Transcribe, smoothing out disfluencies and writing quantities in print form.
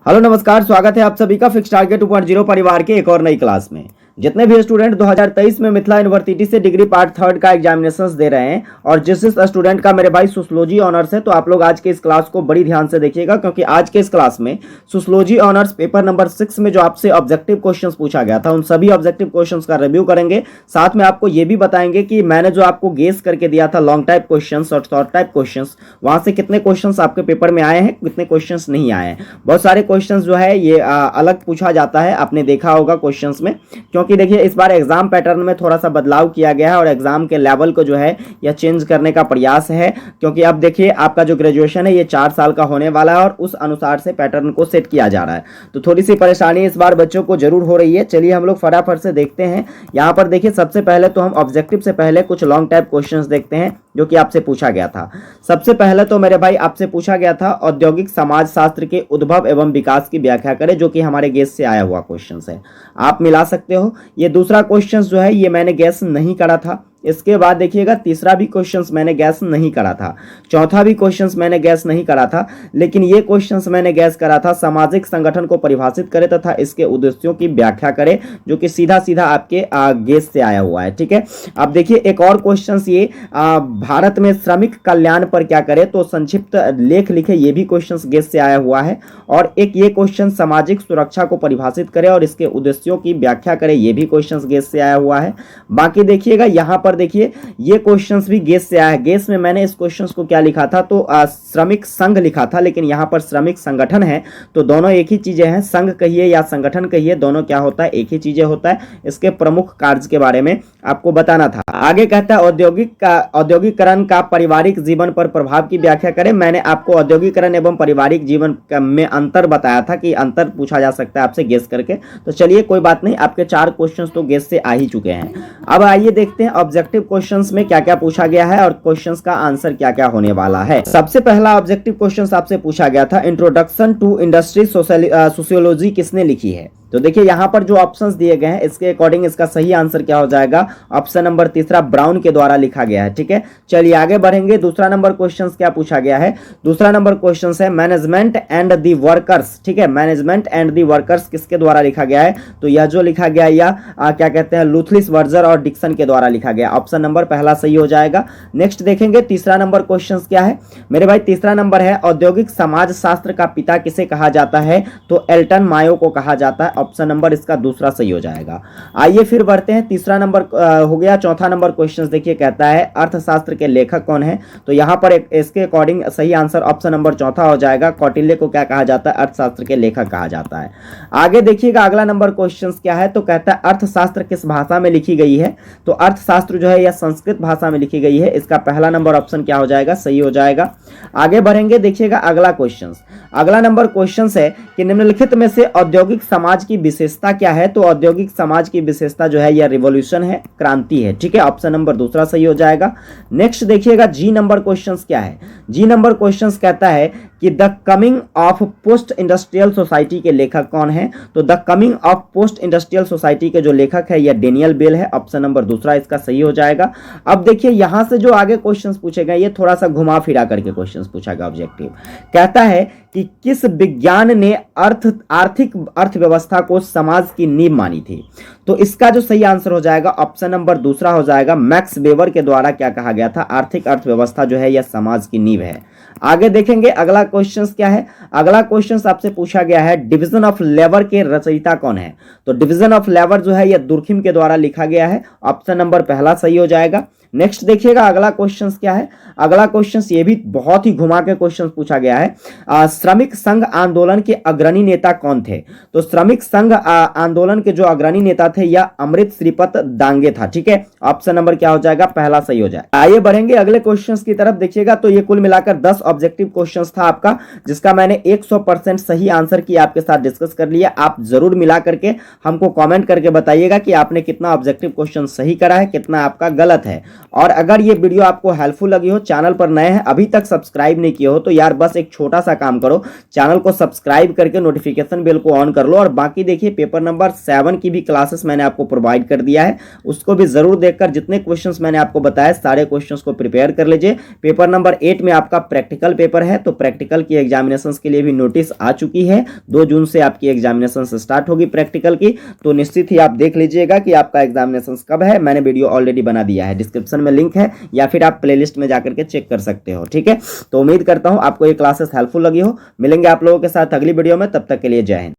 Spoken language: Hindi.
हेलो नमस्कार, स्वागत है आप सभी का फिक्स टारगेट 2.0 परिवार के एक और नई क्लास में। जितने भी स्टूडेंट 2023 में मिथिला यूनिवर्सिटी से डिग्री पार्ट थर्ड का एग्जामिनेशंस दे रहे हैं और जिस स्टूडेंट का मेरे भाई सोशियोलॉजी ऑनर्स है, तो आप लोग आज के इस क्लास को बड़ी ध्यान से देखिएगा, क्योंकि आज के इस क्लास में सोशियोलॉजी ऑनर्स पेपर नंबर 6 में जो आपसे ऑब्जेक्टिव क्वेश्चंस पूछा गया था, उन सभी ऑब्जेक्टिव क्वेश्चंस का रिव्यू करेंगे। साथ में आपको ये भी बताएंगे कि मैंने जो आपको गेस करके दिया था लॉन्ग टाइप क्वेश्चंस और शॉर्ट टाइप क्वेश्चंस, वहां से कितने क्वेश्चंस आपके पेपर में आए हैं, कितने क्वेश्चंस नहीं आए हैं। बहुत सारे क्वेश्चंस जो है ये अलग पूछा जाता है, आपने देखा होगा क्वेश्चंस में, क्योंकि देखिए इस बार एग्जाम पैटर्न में थोड़ा सा बदलाव किया गया है और एग्जाम के लेवल को जो है यह चेंज करने का प्रयास है। क्योंकि अब देखिए आपका जो ग्रेजुएशन है ये 4 साल का होने वाला है और उस अनुसार से पैटर्न को सेट किया जा रहा है, तो थोड़ी सी परेशानी इस बार बच्चों को जरूर हो रही है। चलिए हम लोग फटाफट से देखते हैं। यहाँ पर देखिए सबसे पहले तो हम ऑब्जेक्टिव से पहले कुछ लॉन्ग टाइप क्वेश्चंस देखते हैं जो कि आपसे पूछा गया था। सबसे पहले तो मेरे भाई आपसे पूछा गया था औद्योगिक समाजशास्त्र के उद्भव एवं विकास की व्याख्या करें, जो कि हमारे गेस से आया हुआ क्वेश्चन है। आप मिला सकते हो। ये दूसरा क्वेश्चन जो है ये मैंने गैस नहीं करा था। इसके बाद देखिएगा तीसरा भी क्वेश्चंस मैंने गैस नहीं करा था, चौथा भी क्वेश्चंस मैंने गैस नहीं करा था, लेकिन ये क्वेश्चंस मैंने गैस करा था सामाजिक संगठन को परिभाषित करे तथा इसके उद्देश्यों की व्याख्या करे, जो कि सीधा सीधा आपके गेस से आया हुआ है। ठीक है, अब देखिए एक और क्वेश्चंस ये भारत में श्रमिक कल्याण पर क्या करे, तो संक्षिप्त लेख लिखे, ये भी क्वेश्चंस गेस से आया हुआ है। और एक ये क्वेश्चन सामाजिक सुरक्षा को परिभाषित करे और इसके उद्देश्यों की व्याख्या करे, ये भी क्वेश्चंस गेस से आया हुआ है। बाकी देखिएगा यहाँ पर देखिए ये क्वेश्चंस भी गेस से आया है। गेस में मैंने इस क्वेश्चंस को क्या लिखा था, तो श्रमिक संघ लिखा था, लेकिन यहाँ पर श्रमिक संगठन है, तो दोनों एक ही चीजें हैं। संघ कहिए या संगठन कहिए, दोनों क्या होता है, एक ही चीजें होता है। इसके प्रमुख कार्य के बारे में आपको बताना था। आगे कहता है औद्योगिकरण का पारिवारिक जीवन पर प्रभाव की व्याख्या करें। मैंने आपको औद्योगिकरण एवं पारिवारिक जीवन में अंतर बताया था कि अंतर पूछा जा सकता है आपसे गेस करके। तो चलिए कोई बात नहीं, आपके 4 क्वेश्चंस तो गेस से आ ही चुके हैं। अब आइए देखते हैं ऑब्जेक्टिव क्वेश्चंस में क्या क्या पूछा गया है और क्वेश्चंस का आंसर क्या क्या होने वाला है। सबसे पहला ऑब्जेक्टिव क्वेश्चंस आपसे पूछा गया था, इंट्रोडक्शन टू इंडस्ट्री सोशियोलॉजी किसने लिखी है। तो देखिए यहाँ पर जो ऑप्शंस दिए गए हैं इसके अकॉर्डिंग इसका सही आंसर क्या हो जाएगा, ऑप्शन नंबर तीसरा ब्राउन के द्वारा लिखा गया है। ठीक है, चलिए आगे बढ़ेंगे। दूसरा नंबर क्वेश्चन क्या पूछा गया है, दूसरा नंबर क्वेश्चन है मैनेजमेंट एंड दी वर्कर्स। ठीक है, मैनेजमेंट एंड दी वर्कर्स किसके द्वारा लिखा गया है, तो यह जो लिखा गया या क्या कहते हैं लुथलिस, वर्जर और डिक्सन के द्वारा लिखा गया। ऑप्शन नंबर पहला सही हो जाएगा। नेक्स्ट देखेंगे तीसरा नंबर क्वेश्चन क्या है मेरे भाई, तीसरा नंबर है औद्योगिक समाजशास्त्र का पिता किसे कहा जाता है, तो एल्टन मायो को कहा जाता है। ऑप्शन नंबर इसका दूसरा सही हो जाएगा। आइए फिर बढ़ते हैं, तीसरा नंबर हो गया। चौथा नंबर क्वेश्चन देखिए कहता है अर्थशास्त्र के लेखक कौन है, तो यहां पर इसके अकॉर्डिंग सही आंसर ऑप्शन नंबर चौथा हो जाएगा। कौटिल्य को क्या कहा जाता है, अर्थशास्त्र के लेखक कहा जाता है। आगे देखिएगा अगला नंबर क्वेश्चन क्या है, तो कहता है अर्थशास्त्र किस भाषा में लिखी गई है, तो अर्थशास्त्र जो है यह संस्कृत भाषा में लिखी गई है। इसका पहला नंबर ऑप्शन क्या हो जाएगा, सही हो जाएगा। आगे बढ़ेंगे, देखिएगा अगला क्वेश्चन, अगला नंबर क्वेश्चन है कि निम्नलिखित में से औद्योगिक समाज की विशेषता क्या है, तो औद्योगिक समाज की विशेषता जो है यह रिवॉल्यूशन है, क्रांति है। ठीक है, ऑप्शन नंबर दूसरा सही हो जाएगा। नेक्स्ट देखिएगा जी नंबर क्वेश्चन क्या है, जी नंबर क्वेश्चन कहता है कि the coming of post industrial society के लेखक कौन है, तो the coming of post industrial society के जो लेखक है यह डेनियल बेल है। ऑप्शन नंबर दूसरा इसका सही हो जाएगा। अब देखिए यहां से जो आगे क्वेश्चंस पूछे गए ये थोड़ा सा घुमा फिरा करके क्वेश्चंस पूछा गया। ऑब्जेक्टिव कहता है कि किस विज्ञान ने आर्थिक अर्थव्यवस्था को समाज की नींव मानी थी, तो इसका जो सही आंसर हो जाएगा ऑप्शन नंबर दूसरा हो जाएगा। मैक्स वेबर के द्वारा क्या कहा गया था, आर्थिक अर्थव्यवस्था जो है यह समाज की नींव है। आगे देखेंगे अगला क्वेश्चन क्या है, अगला क्वेश्चन आपसे पूछा गया है डिवीजन ऑफ लेबर के रचयिता कौन है, तो डिवीजन ऑफ लेबर जो है यह दुर्खिम के द्वारा लिखा गया है। ऑप्शन नंबर पहला सही हो जाएगा। नेक्स्ट देखिएगा अगला क्वेश्चन क्या है, अगला क्वेश्चन ये भी बहुत ही घुमा के क्वेश्चन पूछा गया है। श्रमिक संघ आंदोलन के अग्रणी नेता कौन थे, तो श्रमिक संघ आंदोलन के जो अग्रणी नेता थे यह अमृत श्रीपत दांगे था। ठीक है, ऑप्शन नंबर क्या हो जाएगा, पहला सही हो जाए। आइए बढ़ेंगे अगले क्वेश्चंस की तरफ। देखिएगा तो ये कुल मिलाकर 10 ऑब्जेक्टिव क्वेश्चंस था आपका, जिसका मैंने 100% सही आंसर की आपके साथ डिस्कस कर लिया। आप जरूर मिला करके हमको कमेंट करके बताइएगा कि आपने कितना ऑब्जेक्टिव क्वेश्चन सही करा है, कितना आपका गलत है। और अगर ये वीडियो आपको हेल्पफुल लगी हो, चैनल पर नए हैं, अभी तक सब्सक्राइब नहीं किए हो, तो यार बस एक छोटा सा काम करो, चैनल को सब्सक्राइब करके नोटिफिकेशन बेल को ऑन कर लो। और बाकी देखिए पेपर नंबर 7 की भी क्लासेस मैंने आपको प्रोवाइड कर दिया है, उसको भी जरूर देखकर जितने क्वेश्चंस मैंने आपको बताया सारे क्वेश्चंस को प्रिपेयर कर लीजिए। पेपर नंबर 8 में आपका प्रैक्टिकल पेपर है, तो प्रैक्टिकल की एग्जामिनेशन के लिए भी नोटिस आ चुकी है। 2 जून से आपकी एग्जामिनेशन स्टार्ट होगी प्रैक्टिकल की, तो निश्चित ही आप देख लीजिएगा कि आपका एग्जामिनेशन कब है। मैंने वीडियो ऑलरेडी बना दिया है, डिस्क्रिप्शन में लिंक है, या फिर आप प्लेलिस्ट में जाकर के चेक कर सकते हो। ठीक है, तो उम्मीद करता हूं आपको ये क्लासेस हेल्पफुल लगी हो। मिलेंगे आप लोगों के साथ अगली वीडियो में, तब तक के लिए जय हिंद।